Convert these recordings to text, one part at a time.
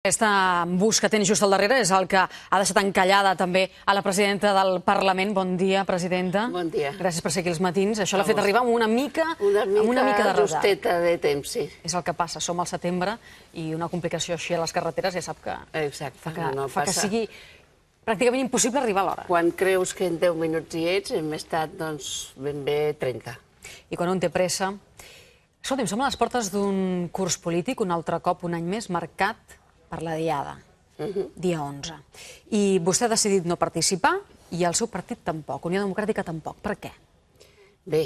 Aquesta bus que tens just al darrere és el que ha deixat encallada també a la presidenta del Parlament. Bon dia, presidenta. Bon dia. Gràcies per ser aquí els matins. Això l'ha fet arribar amb una mica de retard. Justeta de temps, sí. És el que passa. Som al setembre i una complicació així a les carreteres ja sap que fa que sigui pràcticament impossible arribar a l'hora. Quan creus que en 10 minuts hi ets, hem estat doncs, ben bé 30. I quan un té pressa... Escolti'm, som a les portes d'un curs polític, un altre cop, un any més, marcat per la Diada, dia 11. I vostè ha decidit no participar i el seu partit tampoc, Unió Democràtica tampoc. Per què? Bé,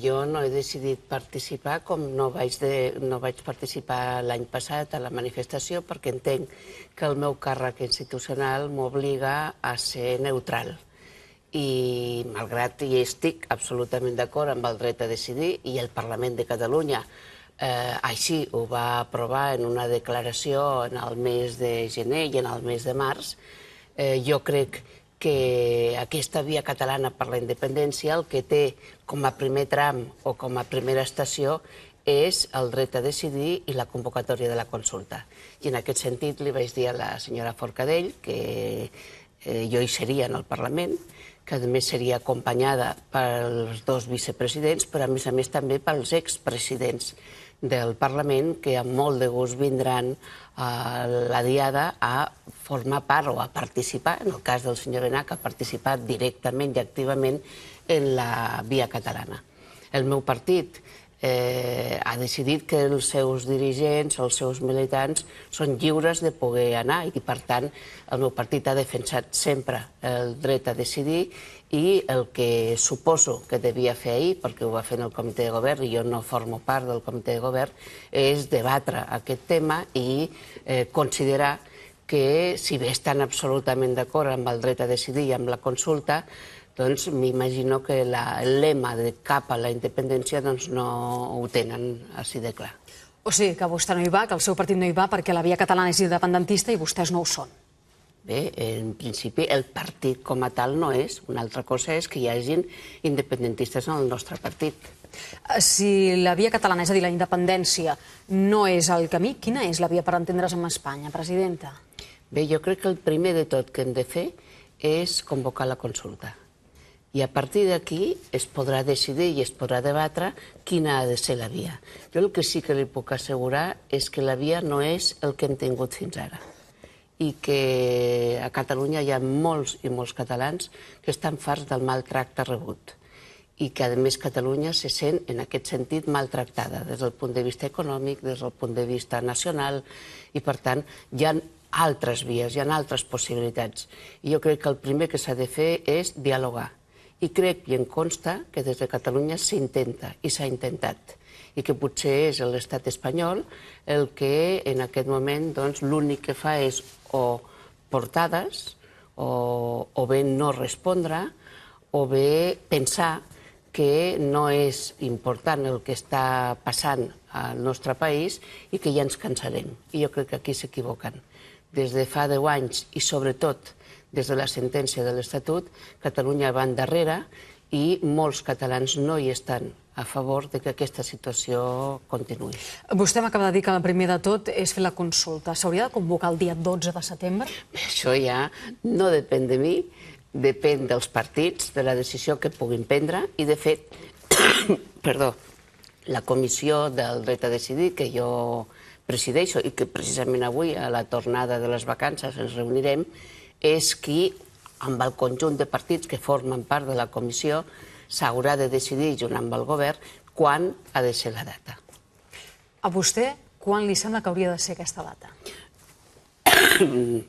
jo no he decidit participar com no vaig participar l'any passat a la manifestació perquè entenc que el meu càrrec institucional m'obliga a ser neutral. I malgrat hi estic absolutament d'acord amb el dret a decidir i el Parlament de Catalunya així ho va aprovar en una declaració en el mes de gener i en el mes de març, jo crec que aquesta via catalana per la independència el que té com a primer tram o com a primera estació és el dret a decidir i la convocatòria de la consulta. I en aquest sentit li vaig dir a la senyora Forcadell que jo hi seria en el Parlament, que a més seria acompanyada pels dos vicepresidents, però a més també pels expresidents del Parlament, que amb molt de gust vindran a la Diada a formar part o a participar, en el cas del senyor Benach, que ha participat directament i activament en la via catalana. El meu partit ha decidit que els seus dirigents o els seus militants són lliures de poder anar i, per tant, el meu partit ha defensat sempre el dret a decidir i el que suposo que devia fer ahir, perquè ho va fer en el comitè de govern i jo no formo part del comitè de govern, és debatre aquest tema i considerar que, si bé estan absolutament d'acord amb el dret a decidir i amb la consulta, doncs m'imagino que el lema de cap a la independència no ho tenen així de clar. O sigui, que vostè no hi va, que el seu partit no hi va perquè la via catalana és independentista i vostès no ho són. Bé, en principi el partit com a tal no és. Una altra cosa és que hi hagin independentistes en el nostre partit. Si la via catalana, és a dir, la independència, no és el camí, quina és la via per entendre's amb Espanya, presidenta? Bé, jo crec que el primer de tot que hem de fer és convocar la consulta. I a partir d'aquí es podrà decidir i es podrà debatre quina ha de ser la via. Jo el que sí que li puc assegurar és que la via no és el que hem tingut fins ara i que a Catalunya hi ha molts i molts catalans que estan farts del maltracte rebut i que, a més, Catalunya se sent, en aquest sentit, maltractada des del punt de vista econòmic, des del punt de vista nacional, i, per tant, hi ha altres vies, hi ha altres possibilitats. I jo crec que el primer que s'ha de fer és dialogar. I crec, i em consta, que des de Catalunya s'intenta i s'ha intentat i que potser és l'estat espanyol el que en aquest moment l'únic que fa és o portades o bé no respondre o bé pensar que no és important el que està passant al nostre país i que ja ens cansarem. I jo crec que aquí s'equivoquen. Des de fa 10 anys i sobretot des de la sentència de l'Estatut, Catalunya va endarrere i molts catalans no hi estan a favor de que aquesta situació continuï. Vostè m'acaba de dir que el primer de tot és fer la consulta. S'hauria de convocar el dia 12 de setembre? Això ja no depèn de mi, depèn dels partits, de la decisió que puguin prendre i, de fet, la comissió del dret a decidir que jo presideixo i que precisament avui, a la tornada de les vacances, ens reunirem, és qui, amb el conjunt de partits que formen part de la comissió, s'haurà de decidir, junt amb el govern, quan ha de ser la data. A vostè, quan li sembla que hauria de ser aquesta data?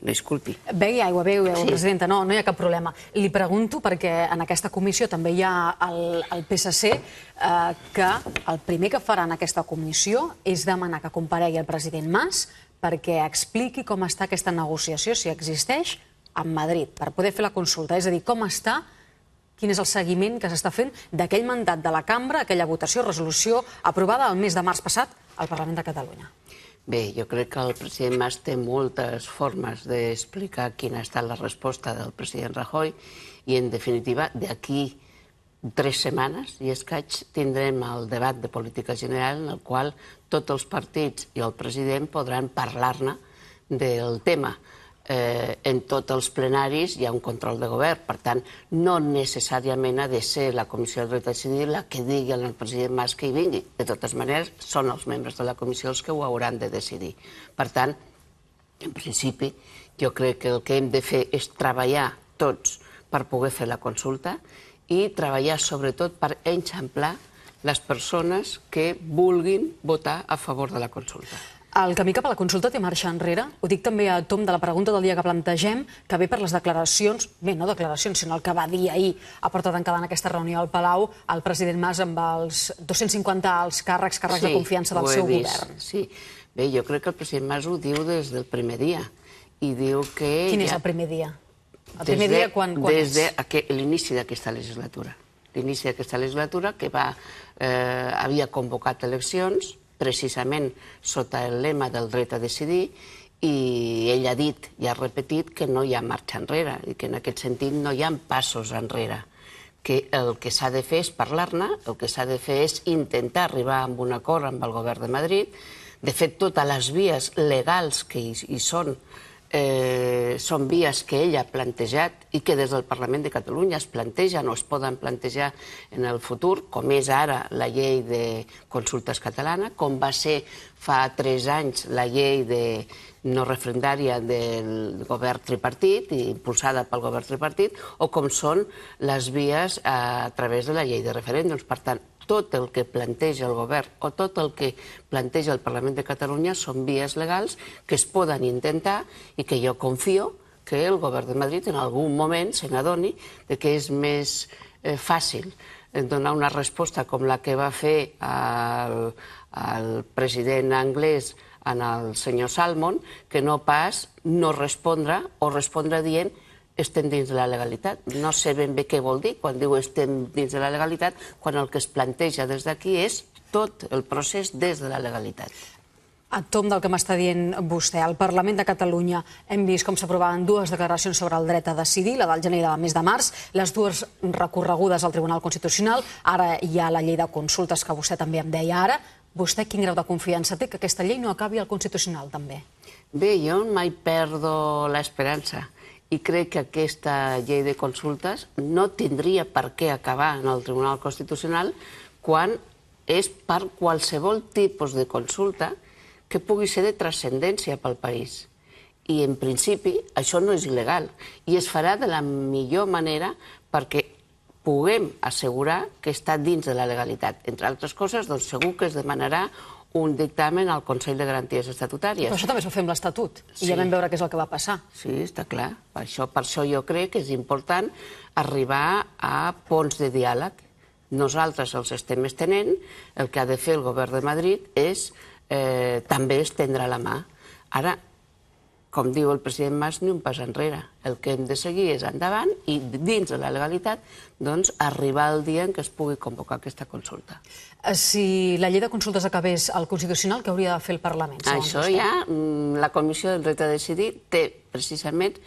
Disculpi. Begui aigua, presidenta, no hi ha cap problema. Li pregunto perquè en aquesta comissió també hi ha el PSC que el primer que farà en aquesta comissió és demanar que comparegui el president Mas perquè expliqui com està aquesta negociació, si existeix, amb Madrid, per poder fer la consulta. És a dir, com està, quin és el seguiment que s'està fent d'aquell mandat de la cambra, aquella votació, resolució aprovada el mes de març passat al Parlament de Catalunya. Bé, jo crec que el president Mas té moltes formes d'explicar quina ha estat la resposta del president Rajoy i, en definitiva, d'aquí 3 setmanes i escaig tindrem el debat de política general en el qual tots els partits i el president podran parlar-ne del tema. En tots els plenaris hi ha un control de govern, per tant, no necessàriament ha de ser la Comissió del Dret a Decidir la que digui al president Mas que hi vingui. De totes maneres, són els membres de la comissió els que ho hauran de decidir. Per tant, en principi, jo crec que el que hem de fer és treballar tots per poder fer la consulta i treballar sobretot per eixamplar les persones que vulguin votar a favor de la consulta. El camí cap a la consulta té marxa enrere? Ho dic també a tom de la pregunta del dia que plantegem, que ve per les declaracions, bé, no declaracions, sinó el que va dir ahir a porta tancada en aquesta reunió al Palau el president Mas amb els 250 alts càrrecs de confiança del seu govern. Sí, bé, jo crec que el president Mas ho diu des del primer dia i diu que... Quin és el primer dia? El primer dia quan és? Des de l'inici d'aquesta legislatura. L'inici d'aquesta legislatura que havia convocat eleccions precisament sota el lema del dret a decidir, i ell ha dit i ha repetit que no hi ha marxa enrere i que en aquest sentit no hi ha passos enrere, que el que s'ha de fer és parlar-ne, el que s'ha de fer és intentar arribar a un acord amb el govern de Madrid. De fet, totes les vies legals que hi són vies que ell ha plantejat i que des del Parlament de Catalunya es plantegen o es poden plantejar en el futur, com és ara la llei de consultes catalana, com va ser fa 3 anys la llei no referendària del govern tripartit, impulsada pel govern tripartit, o com són les vies a través de la llei de referèndums. Per tant, tot el que planteja el govern o tot el que planteja el Parlament de Catalunya són vies legals que es poden intentar i que jo confio que el govern de Madrid en algun moment se n'adoni que és més fàcil donar una resposta com la que va fer el president anglès al senyor Salmond, que no pas no respondre o respondre dient estem dins de la legalitat. No sé ben bé què vol dir quan diu estem dins de la legalitat, quan el que es planteja des d'aquí és tot el procés des de la legalitat. A tom del que m'està dient vostè, al Parlament de Catalunya hem vist com s'aprovaven 2 declaracions sobre el dret a decidir, la del gener i la del mes de març, les 2 recorregudes al Tribunal Constitucional, ara hi ha la llei de consultes que vostè també em deia ara. Vostè quin grau de confiança té que aquesta llei no acabi al Constitucional també? Bé, jo mai perdo l'esperança i crec que aquesta llei de consultes no tindria per què acabar en el Tribunal Constitucional quan és per qualsevol tipus de consulta que pugui ser de transcendència pel país. I, en principi, això no és il·legal i es farà de la millor manera perquè puguem assegurar que està dins de la legalitat. Entre altres coses, doncs segur que es demanarà un dictamen al Consell de Garanties Estatutàries. Però això també es va fer amb l'Estatut, i ja vam veure què és el que va passar. Sí, està clar. Per això jo crec que és important arribar a ponts de diàleg. Nosaltres els estem estenent, el que ha de fer el govern de Madrid és també estendre la mà. Ara, com diu el president Mas, ni un pas enrere. El que hem de seguir és endavant i dins de la legalitat doncs, arribar al dia en què es pugui convocar aquesta consulta. Si la llei de consultes acabés al Constitucional, què hauria de fer el Parlament? Això ja, la Comissió del Dret a Decidir té precisament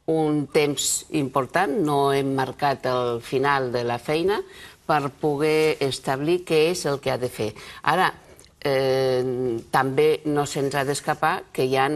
un temps important, no hem marcat el final de la feina, per poder establir què és el que ha de fer. Ara, també no se'ns ha d'escapar que hi ha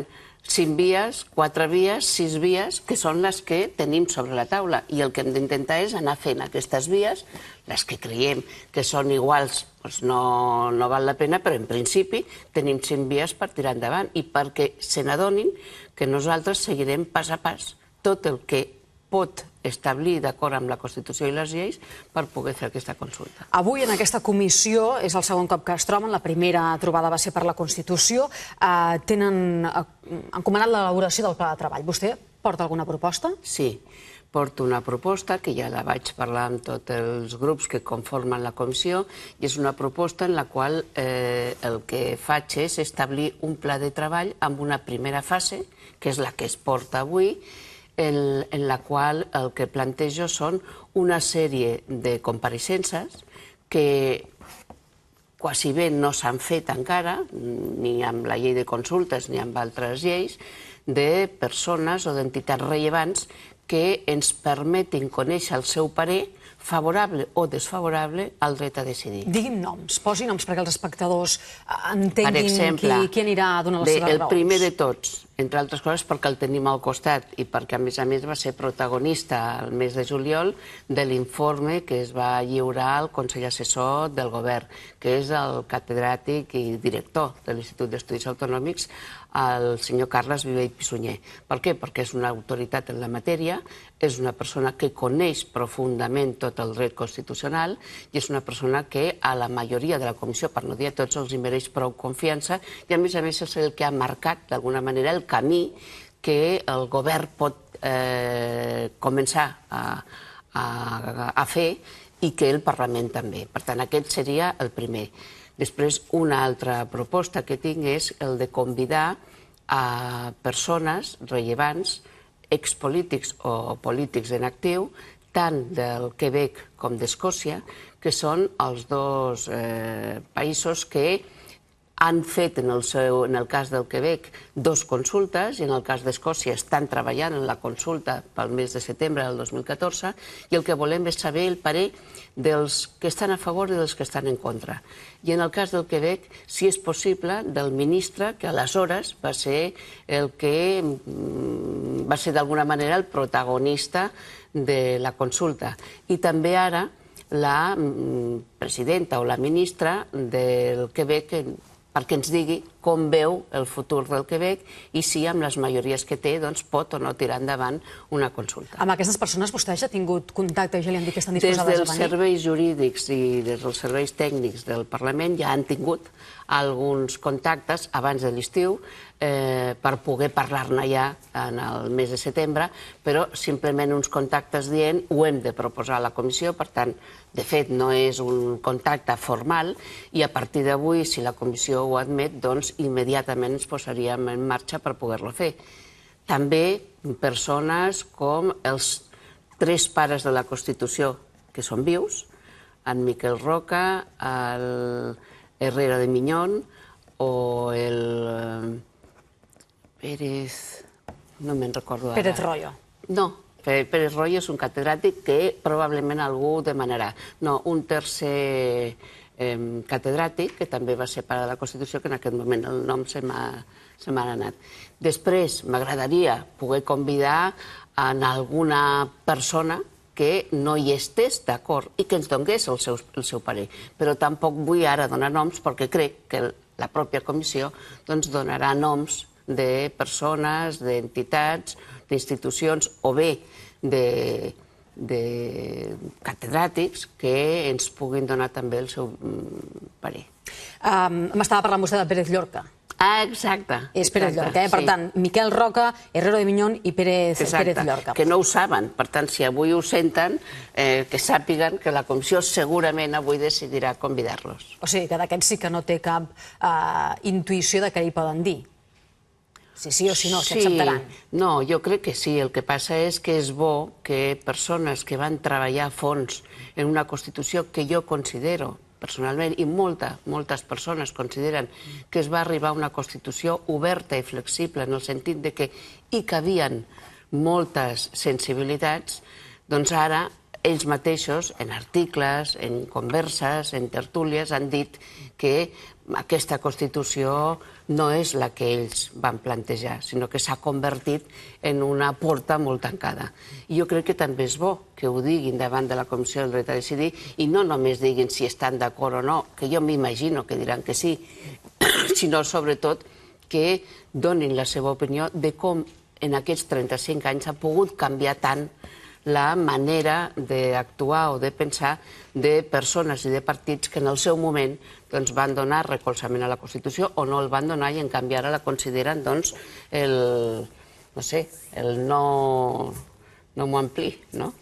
5 vies, 4 vies, 6 vies, que són les que tenim sobre la taula. I el que hem d'intentar és anar fent aquestes vies, les que creiem que són iguals, doncs no val la pena, però en principi tenim 5 vies per tirar endavant i perquè se n'adonin que nosaltres seguirem pas a pas tot el que pot establir d'acord amb la Constitució i les lleis per poder fer aquesta consulta. Avui en aquesta comissió és el segon cop que es troben, la primera trobada va ser per la Constitució, tenen encomanat l'elaboració del pla de treball. Vostè porta alguna proposta? Sí, porto una proposta que ja la vaig parlar amb tots els grups que conformen la comissió i és una proposta en la qual el que faig és establir un pla de treball amb una primera fase, que és la que es porta avui, en la qual el que plantejo són una sèrie de compareixences que quasi bé no s'han fet encara, ni amb la llei de consultes ni amb altres lleis, de persones o d'entitats rellevants que ens permetin conèixer el seu parer favorable o desfavorable al dret a decidir. Digui'm noms, posi noms perquè els espectadors entenguin qui anirà a donar les seves raons. El primer de tots entre altres coses perquè el tenim al costat i perquè, a més, va ser protagonista el mes de juliol de l'informe que es va lliurar al Consell Assessor del Govern, que és el catedràtic i director de l'Institut d'Estudis Autonòmics, el senyor Carles Viver i Pissunyer. Per què? Perquè és una autoritat en la matèria, és una persona que coneix profundament tot el dret constitucional i és una persona que a la majoria de la comissió, per no dir a tots, els mereix prou confiança i, a més, és el que ha marcat, d'alguna manera, el camí que el govern pot començar a fer i que el Parlament també. Per tant, aquest seria el primer. Després, una altra proposta que tinc és el de convidar a persones rellevants, expolítics o polítics en actiu, tant del Quebec com d'Escòcia, que són els dos països que han fet, en el cas del Quebec, 2 consultes i en el cas d'Escòcia estan treballant en la consulta pel mes de setembre del 2014 i el que volem és saber el parer dels que estan a favor i dels que estan en contra. I en el cas del Quebec, si és possible, del ministre, que aleshores va ser el que va ser d'alguna manera el protagonista de la consulta. I també ara la presidenta o la ministra del Quebec perquè ens digui com veu el futur del Quebec i si amb les majories que té pot o no tirar endavant una consulta. Amb aquestes persones vostè ja ha tingut contacte i ja li han dit que estan disposades a venir? Des dels serveis jurídics i des dels serveis tècnics del Parlament ja han tingut alguns contactes abans de l'estiu per poder parlar-ne ja en el mes de setembre, però simplement uns contactes dient ho hem de proposar a la comissió, per tant, de fet, no és un contacte formal i a partir d'avui, si la comissió ho admet, doncs immediatament ens posaríem en marxa per poder-lo fer. També persones com els 3 pares de la Constitució que són vius, en Miquel Roca, el Herrera de Miñón o el Pérez... no me'n recordo ara. Pérez Royo. No, Pérez Royo és un catedràtic que probablement algú demanarà. No, un tercer catedràtic, que també va ser pare de la Constitució, que en aquest moment el nom se m'ha anat. Després, m'agradaria poder convidar en alguna persona que no hi estés d'acord i que ens donés el seu parer. Però tampoc vull ara donar noms perquè crec que la pròpia comissió donarà noms de persones, d'entitats, d'institucions o bé de catedràtics que ens puguin donar també el seu parer. M'estava parlant vostè de Pérez Llorca. Ah, exacte. És Pérez Llorca, per tant, Miquel Roca, Herrero de Miñón i Pérez Llorca. Que no ho saben, per tant, si avui ho senten, que sàpiguen que la comissió segurament avui decidirà convidar-los. O sigui que d'aquests sí que no té cap intuïció de què hi poden dir. Si sí o si no, s'acceptaran. No, jo crec que sí. El que passa és que és bo que persones que van treballar a fons en una Constitució que jo considero personalment, i moltes persones consideren que es va arribar a una Constitució oberta i flexible en el sentit de que hi cabien moltes sensibilitats, doncs ara ells mateixos, en articles, en converses, en tertúlies, han dit que aquesta Constitució no és la que ells van plantejar, sinó que s'ha convertit en una porta molt tancada. I jo crec que també és bo que ho diguin davant de la Comissió del Dret a Decidir i no només diguin si estan d'acord o no, que jo m'imagino que diran que sí, sinó sobretot que donin la seva opinió de com en aquests 35 anys ha pogut canviar tant la manera d'actuar o de pensar de persones i de partits que en el seu moment van donar recolzament a la Constitució o no el van donar i en canvi ara la consideren el no m'ho ampli, no?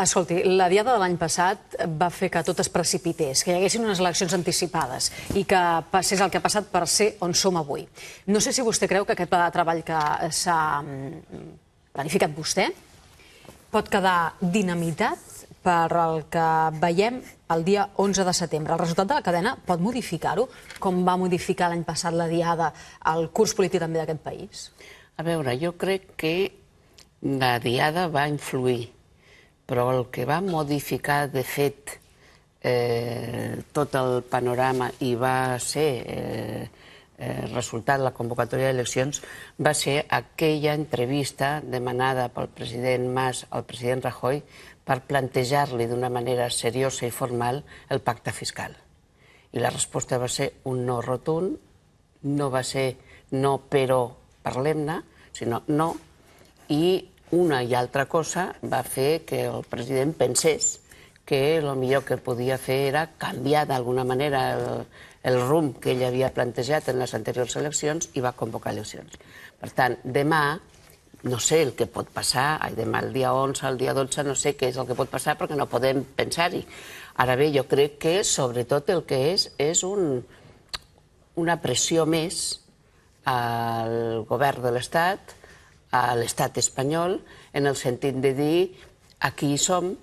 Escolti, la diada de l'any passat va fer que tot es precipités, que hi haguessin unes eleccions anticipades i que passés el que ha passat per ser on som avui. No sé si vostè creu que aquest pla de treball que s'ha planificat vostè pot quedar dinamitat per el que veiem el dia 11 de setembre. El resultat de la cadena pot modificar-ho, com va modificar l'any passat la diada el curs polític també d'aquest país? A veure, jo crec que la diada va influir, però el que va modificar, de fet, tot el panorama i va ser resultat, la convocatòria d'eleccions, va ser aquella entrevista demanada pel president Mas al president Rajoy per plantejar-li d'una manera seriosa i formal el pacte fiscal. I la resposta va ser un no rotund, no va ser no però parlem-ne, sinó no, i una i altra cosa va fer que el president pensés que el millor que podia fer era canviar d'alguna manera el rumb que ell havia plantejat en les anteriors eleccions i va convocar eleccions. Per tant, demà, no sé el que pot passar, demà el dia 11, el dia 12, no sé què és el que pot passar perquè no podem pensar-hi. Ara bé, jo crec que sobretot el que és una pressió més al govern de l'Estat, a l'Estat espanyol, en el sentit de dir aquí hi som,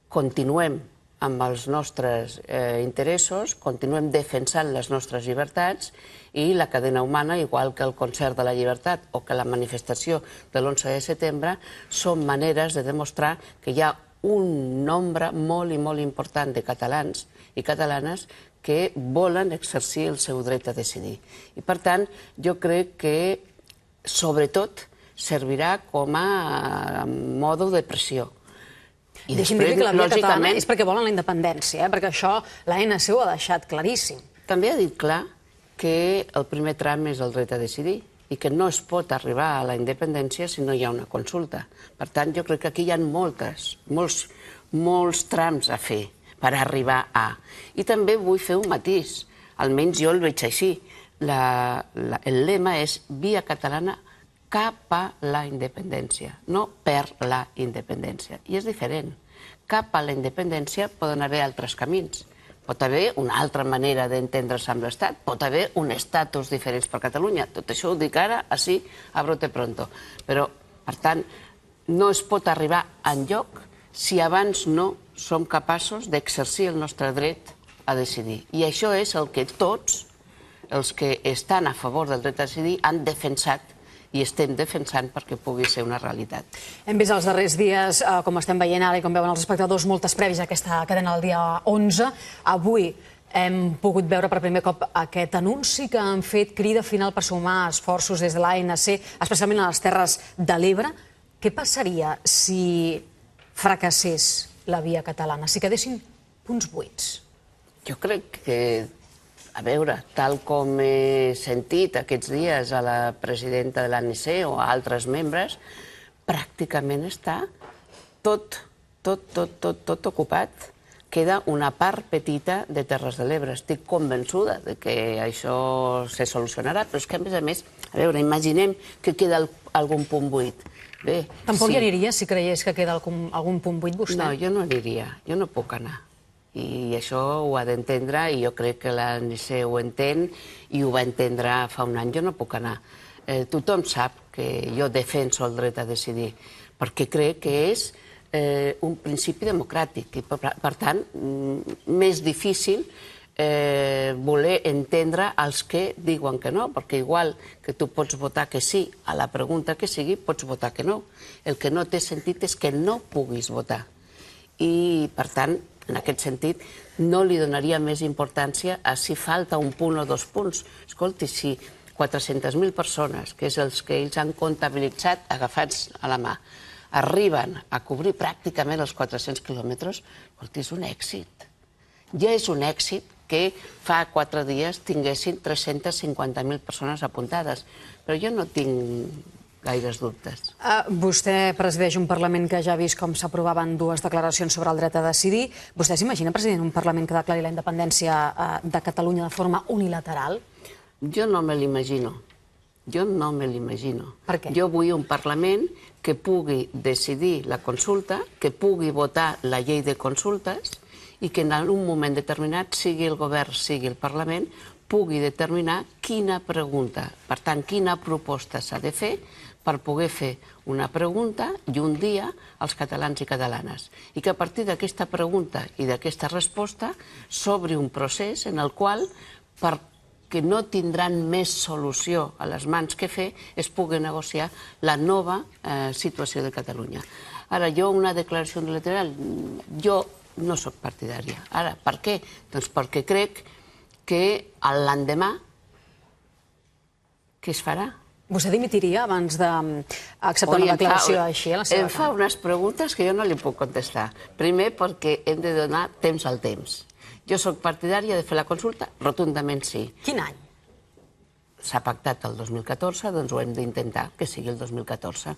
continuem amb els nostres interessos, continuem defensant les nostres llibertats i la cadena humana, igual que el concert de la llibertat o que la manifestació de l'11 de setembre, són maneres de demostrar que hi ha un nombre molt i molt important de catalans i catalanes que volen exercir el seu dret a decidir. I, per tant, jo crec que, sobretot, servirà com a mode de pressió. Deixi'm dir que la via catalana és perquè volen la independència, perquè això l'ANC ho ha deixat claríssim. També ha dit clar que el primer tram és el dret a decidir i que no es pot arribar a la independència si no hi ha una consulta. Per tant, jo crec que aquí hi ha molts trams a fer per arribar a. I també vull fer un matís, almenys jo el veig així. El lema és via catalana cap a la independència, no per la independència. I és diferent. Cap a la independència poden haver altres camins. Pot haver una altra manera d'entendre's amb l'Estat, pot haver un estatus diferent per Catalunya. Tot això ho dic ara, així, a brote pronto. Però, per tant, no es pot arribar enlloc si abans no som capaços d'exercir el nostre dret a decidir. I això és el que tots els que estan a favor del dret a decidir han defensat i estem defensant perquè pugui ser una realitat. Hem vist els darrers dies, com estem veient ara i com veuen els espectadors, moltes prèvies a aquesta cadena del dia 11. Avui hem pogut veure per primer cop aquest anunci que han fet Crida Final per sumar esforços des de l'ANC, especialment a les Terres de l'Ebre. Què passaria si fracassés la via catalana, si quedessin punts buits? Jo crec que, a veure, tal com he sentit aquests dies a la presidenta de l'ANC o a altres membres, pràcticament està tot ocupat. Queda una part petita de Terres de l'Ebre. Estic convençuda que això se solucionarà, però és que, a més, a veure, imaginem que queda algun punt buit. Tampoc hi aniria si creiés que queda algun punt buit vostè? No, jo no aniria, jo no puc anar. I això ho ha d'entendre i jo crec que l'ANC ho entén i ho va entendre fa un any. Jo no puc anar. Tothom sap que jo defenso el dret a decidir perquè crec que és un principi democràtic i, per tant, més difícil voler entendre els que diuen que no, perquè igual que tu pots votar que sí a la pregunta que sigui, pots votar que no. El que no té sentit és que no puguis votar. I, per tant, en aquest sentit, no li donaria més importància a si falta un punt o 2 punts. Escolti, si 400.000 persones, que és els que ells han comptabilitzat agafats a la mà, arriben a cobrir pràcticament els 400 quilòmetres, escolti, és un èxit. Ja és un èxit que fa 4 dies tinguessin 350.000 persones apuntades. Però jo no tinc gaires dubtes. Vostè presideix un Parlament que ja ha vist com s'aprovaven 2 declaracions sobre el dret a decidir. Vostè s'imagina, president, un Parlament que declari la independència de Catalunya de forma unilateral? Jo no me l'imagino. Jo no me l'imagino. Per què? Jo vull un Parlament que pugui decidir la consulta, que pugui votar la llei de consultes i que en un moment determinat, sigui el govern, sigui el Parlament, pugui determinar quina pregunta, per tant, quina proposta s'ha de fer per poder fer una pregunta i un dia als catalans i catalanes. I que a partir d'aquesta pregunta i d'aquesta resposta s'obri un procés en el qual, perquè no tindran més solució a les mans que fer, es pugui negociar la nova situació de Catalunya. Ara, jo una declaració unilateral, jo no soc partidària. Ara, per què? Doncs perquè crec que l'endemà què es farà? Vostè dimitiria abans d'acceptar una declaració així a la seva Em fa unes preguntes que jo no li puc contestar. Primer, perquè hem de donar temps al temps. Jo sóc partidària de fer la consulta? Rotundament sí. Quin any? S'ha pactat el 2014, doncs ho hem d'intentar, que sigui el 2014.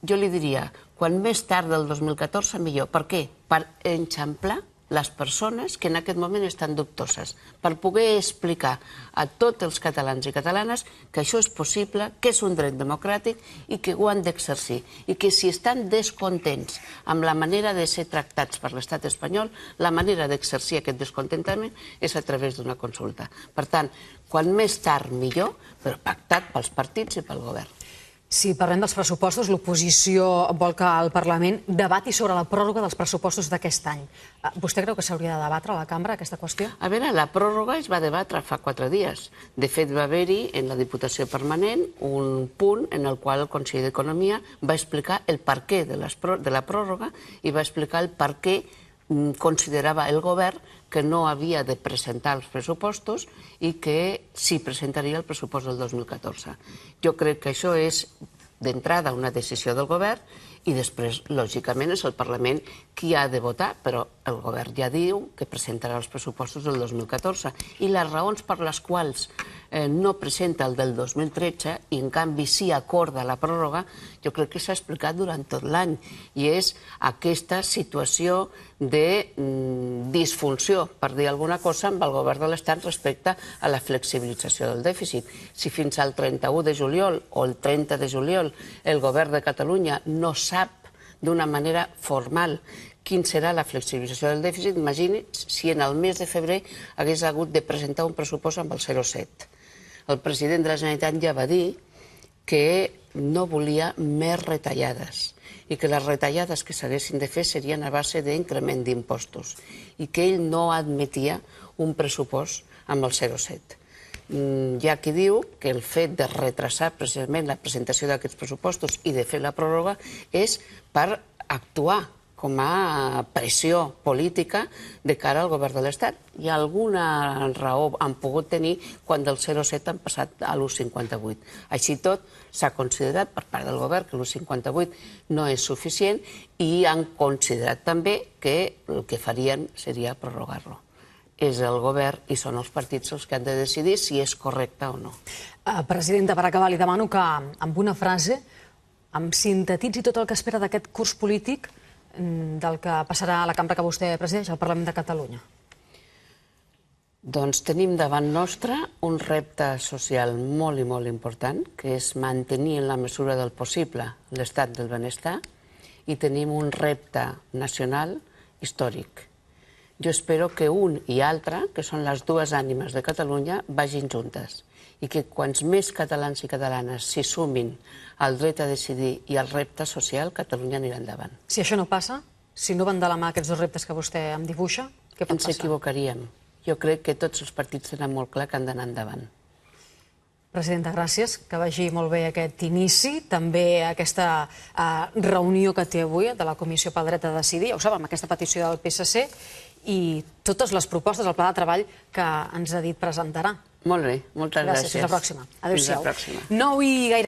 Jo li diria, quan més tard del 2014, millor. Per què? Per enxamplar les persones que en aquest moment estan dubtoses, per poder explicar a tots els catalans i catalanes que això és possible, que és un dret democràtic i que ho han d'exercir. I que si estan descontents amb la manera de ser tractats per l'estat espanyol, la manera d'exercir aquest descontentament és a través d'una consulta. Per tant, quan més tard millor, però pactat pels partits i pel govern. Si parlem dels pressupostos, l'oposició vol que el Parlament debati sobre la pròrroga dels pressupostos d'aquest any. Vostè creu que s'hauria de debatre a la cambra aquesta qüestió? A veure, la pròrroga es va debatre fa 4 dies. De fet, va haver-hi en la Diputació Permanent un punt en el qual el Consell d'Economia va explicar el perquè de la pròrroga i va explicar el per què considerava el govern que no havia de presentar els pressupostos i que sí presentaria el pressupost del 2014. Jo crec que això és, d'entrada, una decisió del govern i després, lògicament, és el Parlament qui ha de votar, però el govern ja diu que presentarà els pressupostos del 2014. I les raons per les quals no presenta el del 2013 i, en canvi, sí acorda la pròrroga, jo crec que s'ha explicat durant tot l'any. I és aquesta situació de disfunció, per dir alguna cosa, amb el govern de l'Estat respecte a la flexibilització del dèficit. Si fins al 31 de juliol o el 30 de juliol el govern de Catalunya no sap d'una manera formal quin serà la flexibilització del dèficit, imagini's si en el mes de febrer hagués hagut de presentar un pressupost amb el 0,7. El president de la Generalitat ja va dir que no volia més retallades i que les retallades que s'haguessin de fer serien a base d'increment d'impostos i que ell no admetia un pressupost amb el 0,7. Hi ha qui diu que el fet de retrasar precisament la presentació d'aquests pressupostos i de fer la pròrroga és per actuar com a pressió política de cara al govern de l'Estat. I alguna raó han pogut tenir quan del 0,7 han passat a l'1,58. Així tot, s'ha considerat per part del govern que l'1,58 no és suficient i han considerat també que el que farien seria prorrogar-lo. És el govern i són els partits els que han de decidir si és correcte o no. Presidenta, per acabar, li demano que amb una frase em sintetitzi tot el que espera d'aquest curs polític del que passarà a la cambra que vostè presideix, al Parlament de Catalunya. Doncs tenim davant nostre un repte social molt i molt important, que és mantenir en la mesura del possible l'estat del benestar, i tenim un repte nacional històric. Jo espero que un i altre, que són les dues ànimes de Catalunya, vagin juntes i que quants més catalans i catalanes s'hi sumin al dret a decidir i al repte social, Catalunya anirà endavant. Si això no passa, si no van de la mà aquests dos reptes que vostè em dibuixa, què pot passar? Ens equivocaríem. Jo crec que tots els partits tenen molt clar que han d'anar endavant. Presidenta, gràcies, que vagi molt bé aquest inici, també aquesta reunió que té avui de la Comissió pel Dret a Decidir, ja ho sap, amb aquesta petició del PSC, i totes les propostes del pla de treball que ens ha dit presentarà. Molt bé, moltes gràcies. Gràcies, fins la pròxima. Adéu-siau. Fins la pròxima. 9 i gairebé